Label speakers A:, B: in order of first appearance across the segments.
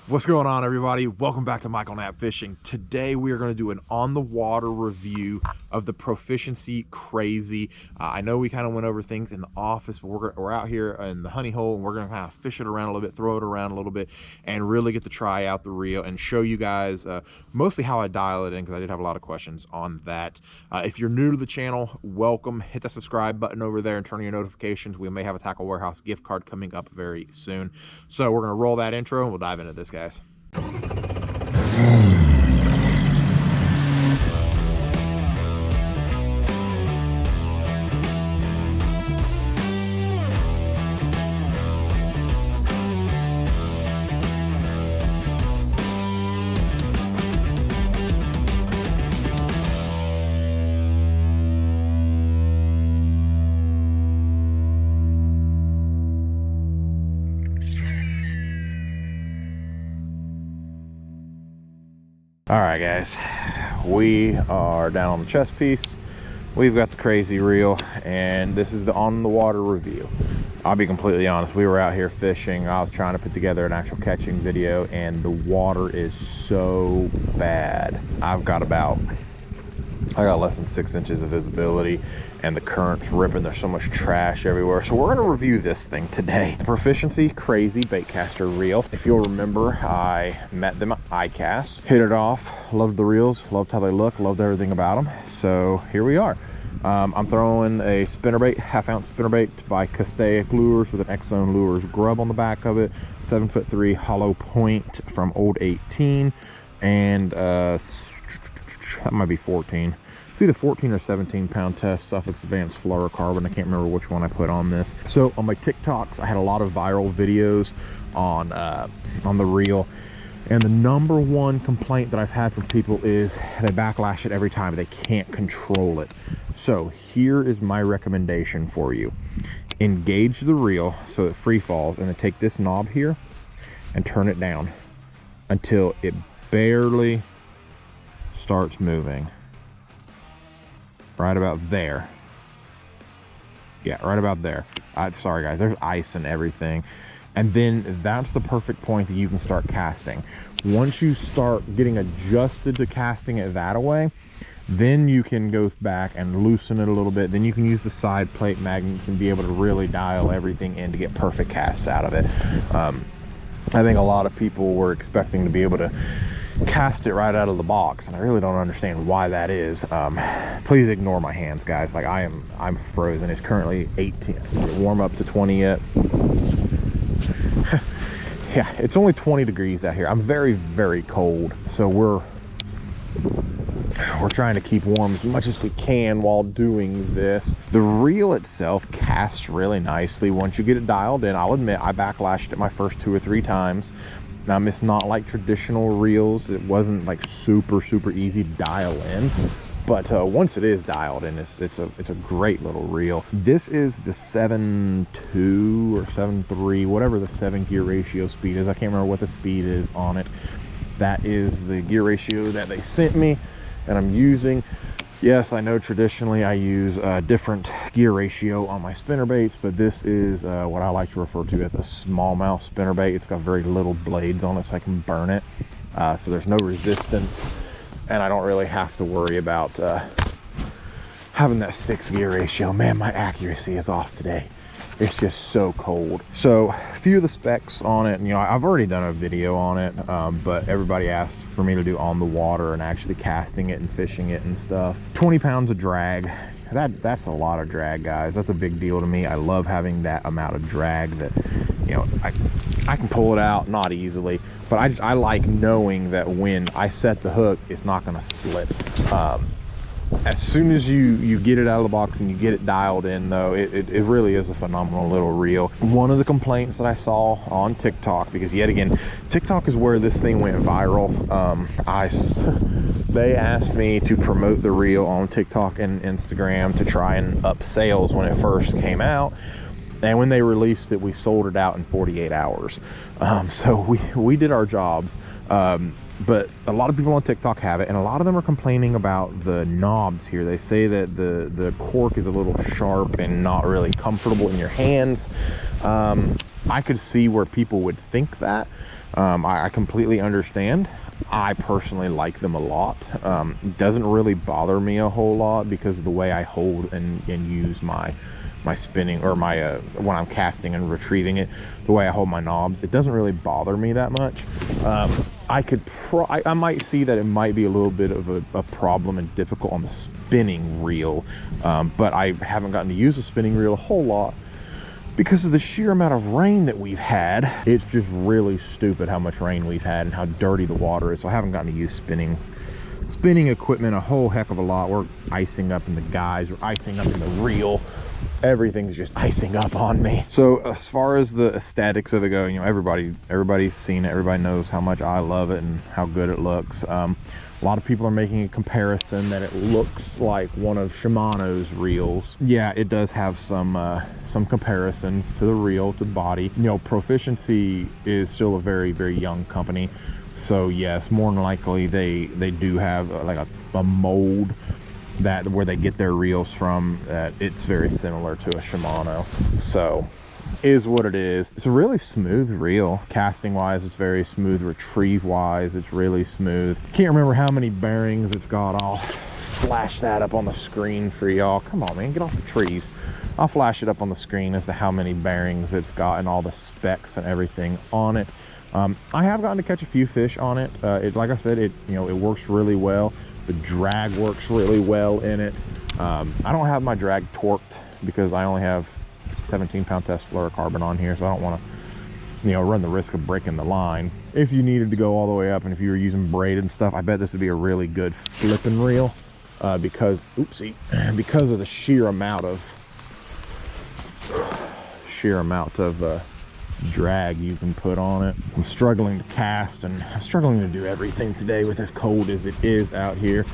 A: What's going on, everybody? Welcome back to Michael Knapp Fishing. Today we are going to do an on-the-water review of the Profishiency KRAZY. I know we kind of went over things in the office, but we're out here in the honey hole, and we're going to kind of fish it around a little bit, throw it around a little bit, and really get to try out the reel and show you guys mostly how I dial it in, because I did have a lot of questions on that. If you're new to the channel, welcome. Hit the subscribe button over there and turn on your notifications. We may have a Tackle Warehouse gift card coming up very soon. So we're going to roll that intro and we'll dive into this, guys. All right, guys, we are down on the chest piece. We've got the KRAZY reel, and this is the on the water review. I'll be completely honest, we were out here fishing. I was trying to put together an actual catching video, and the water is so bad. I got less than 6 inches of visibility, and the current's ripping. There's so much trash everywhere. So we're gonna review this thing today. The Profishiency KRAZY baitcaster reel. If you'll remember, I met them at ICAST, hit it off, loved the reels, loved how they look, loved everything about them. So here we are. I'm throwing a spinnerbait, half-ounce spinnerbait by Knapp lures with an X-Zone Lures grub on the back of it, 7'3" hollow point from Old 18, and that might be 14. It's either 14 or 17 pound test, Suffolk's Advanced Fluorocarbon. I can't remember which one I put on this. So on my TikToks, I had a lot of viral videos on the reel, and the number one complaint that I've had from people is they backlash it every time. They can't control it. So here is my recommendation for you. Engage the reel so it free falls, and then take this knob here and turn it down until it barely starts moving. Right about there. Yeah, right about there. Sorry guys, there's ice and everything. And then that's the perfect point that you can start casting. Once you start getting adjusted to casting it that way, then you can go back and loosen it a little bit. Then you can use the side plate magnets and be able to really dial everything in to get perfect casts out of it. I think a lot of people were expecting to be able to cast it right out of the box, and I really don't understand why that is. Please ignore my hands, guys. Like I'm frozen. It's currently 18. Warm up to 20 yet. Yeah, it's only 20 degrees out here. I'm very, very cold, so we're trying to keep warm as much as we can while doing this. The reel itself casts really nicely once you get it dialed in. I'll admit I backlashed it my first 2 or 3 times. It's not like traditional reels. It wasn't like super easy to dial in, but once it is dialed in, it's a great little reel. This is the 7.2 or 7.3, whatever the 7 gear ratio speed is. I can't remember what the speed is on it. That is the gear ratio that they sent me, and I'm using. Yes, I know traditionally I use a different gear ratio on my spinnerbaits, but this is what I like to refer to as a smallmouth spinnerbait. It's got very little blades on it, so I can burn it. So there's no resistance, and I don't really have to worry about having that 6 gear ratio. Man, my accuracy is off today. It's just so cold. So a few of the specs on it, and I've already done a video on it, but everybody asked for me to do on the water and actually casting it and fishing it and stuff. 20 pounds of drag. That's a lot of drag, guys. That's a big deal to me. I love having that amount of drag that, I can pull it out, not easily, but I like knowing that when I set the hook, it's not gonna slip. As soon as you get it out of the box and you get it dialed in, though, it really is a phenomenal little reel. One of the complaints that I saw on TikTok, because yet again, TikTok is where this thing went viral. They asked me to promote the reel on TikTok and Instagram to try and up sales when it first came out. And when they released it, we sold it out in 48 hours. So we did our jobs. But a lot of people on TikTok have it, and a lot of them are complaining about the knobs here. They say that the cork is a little sharp and not really comfortable in your hands. I could see where people would think that, I completely understand. I personally like them a lot. It doesn't really bother me a whole lot because of the way I hold and use my spinning, or my when I'm casting and retrieving it, the way I hold my knobs, it doesn't really bother me that much. I might see that it might be a little bit of a problem and difficult on the spinning reel, but I haven't gotten to use the spinning reel a whole lot because of the sheer amount of rain that we've had. It's just really stupid how much rain we've had and how dirty the water is. So I haven't gotten to use spinning equipment a whole heck of a lot. We're icing up in the guides, we're icing up in the reel. Everything's just icing up on me. So as far as the aesthetics of it go, you know, everybody's seen it. Everybody knows how much I love it and how good it looks. A lot of people are making a comparison that it looks like one of Shimano's reels. Yeah, it does have some comparisons to the reel, to the body. You know, Profishiency is still a very, very young company. So yes, more than likely they do have like a mold that where they get their reels from, that it's very similar to a Shimano. So is what it is. It's a really smooth reel. Casting wise, it's very smooth. Retrieve wise, it's really smooth. Can't remember how many bearings it's got. I'll flash that up on the screen for y'all. Come on, man, get off the trees. I'll flash it up on the screen as to how many bearings it's got and all the specs and everything on it. I have gotten to catch a few fish on it. Like I said, it works really well. The drag works really well in it. I don't have my drag torqued because I only have 17-pound test fluorocarbon on here, so I don't want to, run the risk of breaking the line. If you needed to go all the way up, and if you were using braided and stuff, I bet this would be a really good flipping reel because of the sheer amount of drag you can put on it. I'm struggling to cast and I'm struggling to do everything today with as cold as it is out here.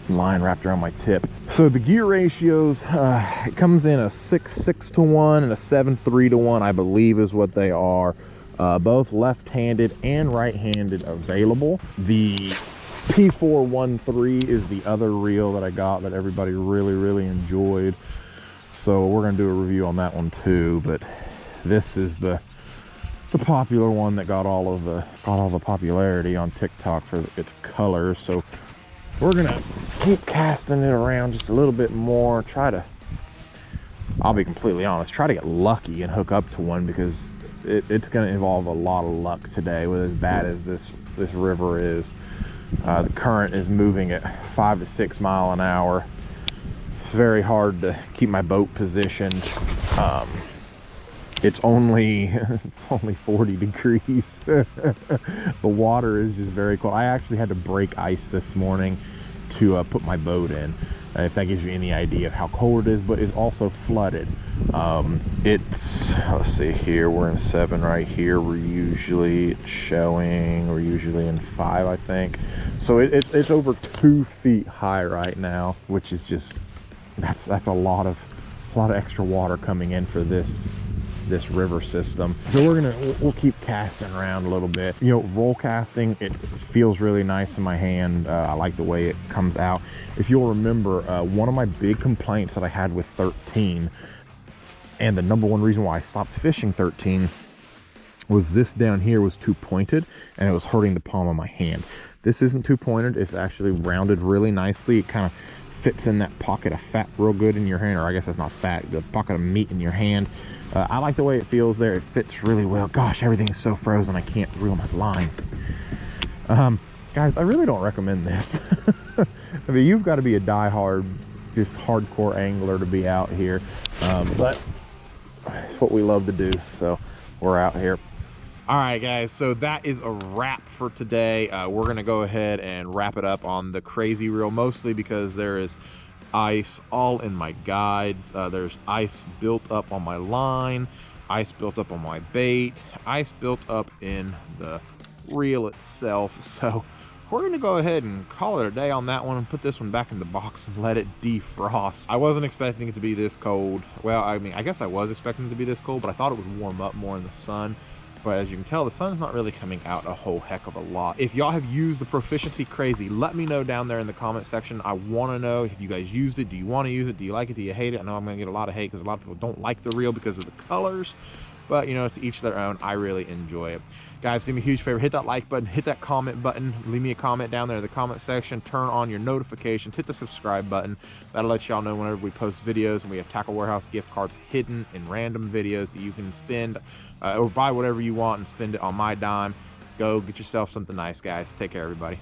A: Line wrapped around my tip. So the gear ratios, it comes in a 6:6 to 1 and a 7:3 to 1, I believe is what they are. Both left-handed and right-handed available. The P413 is the other reel that I got that everybody really, really enjoyed. So we're gonna do a review on that one too, but this is the popular one that got all the popularity on TikTok for its colors. So we're gonna keep casting it around just a little bit more. I'll be completely honest, try to get lucky and hook up to one, because it's gonna involve a lot of luck today with as bad as this river is. The current is moving at 5 to 6 miles an hour. It's very hard to keep my boat positioned. It's only 40 degrees. The water is just very cold. I actually had to break ice this morning to put my boat in, if that gives you any idea of how cold it is, but it's also flooded. Let's see here, we're in 7 right here. We're usually in 5, I think. So it's over 2 feet high right now, which is just, that's a lot of extra water coming in for this river system. So we'll keep casting around a little bit. Roll casting, it feels really nice in my hand. I like the way it comes out. If you'll remember, one of my big complaints that I had with 13, and the number one reason why I stopped fishing 13, was this down here was too pointed and it was hurting the palm of my hand. This isn't too pointed, it's actually rounded really nicely. It kind of fits in that pocket of fat real good in your hand, or I guess that's not fat, the pocket of meat in your hand. I like the way it feels there. It fits really well. Gosh, everything is so frozen I can't reel my line. Guys, I really don't recommend this. I mean, you've got to be a die-hard, just hardcore angler to be out here, but it's what we love to do, so we're out here. All right, guys, so that is a wrap for today. We're gonna go ahead and wrap it up on the KRAZY reel, mostly because there is ice all in my guides. There's ice built up on my line, ice built up on my bait, ice built up in the reel itself. So we're gonna go ahead and call it a day on that one and put this one back in the box and let it defrost. I wasn't expecting it to be this cold. Well, I mean, I guess I was expecting it to be this cold, but I thought it would warm up more in the sun. But as you can tell, the sun's not really coming out a whole heck of a lot. If y'all have used the Profishiency KRAZY, let me know down there in the comment section. I want to know if you guys used it. Do you want to use it? Do you like it? Do you hate it? I know I'm going to get a lot of hate because a lot of people don't like the reel because of the colors. but you know, to each their own. I really enjoy it. Guys, do me a huge favor, hit that like button, hit that comment button, leave me a comment down there in the comment section, turn on your notifications, hit the subscribe button. That'll let y'all know whenever we post videos, and we have Tackle Warehouse gift cards hidden in random videos that you can spend or buy whatever you want and spend it on my dime. Go get yourself something nice, guys. Take care, everybody.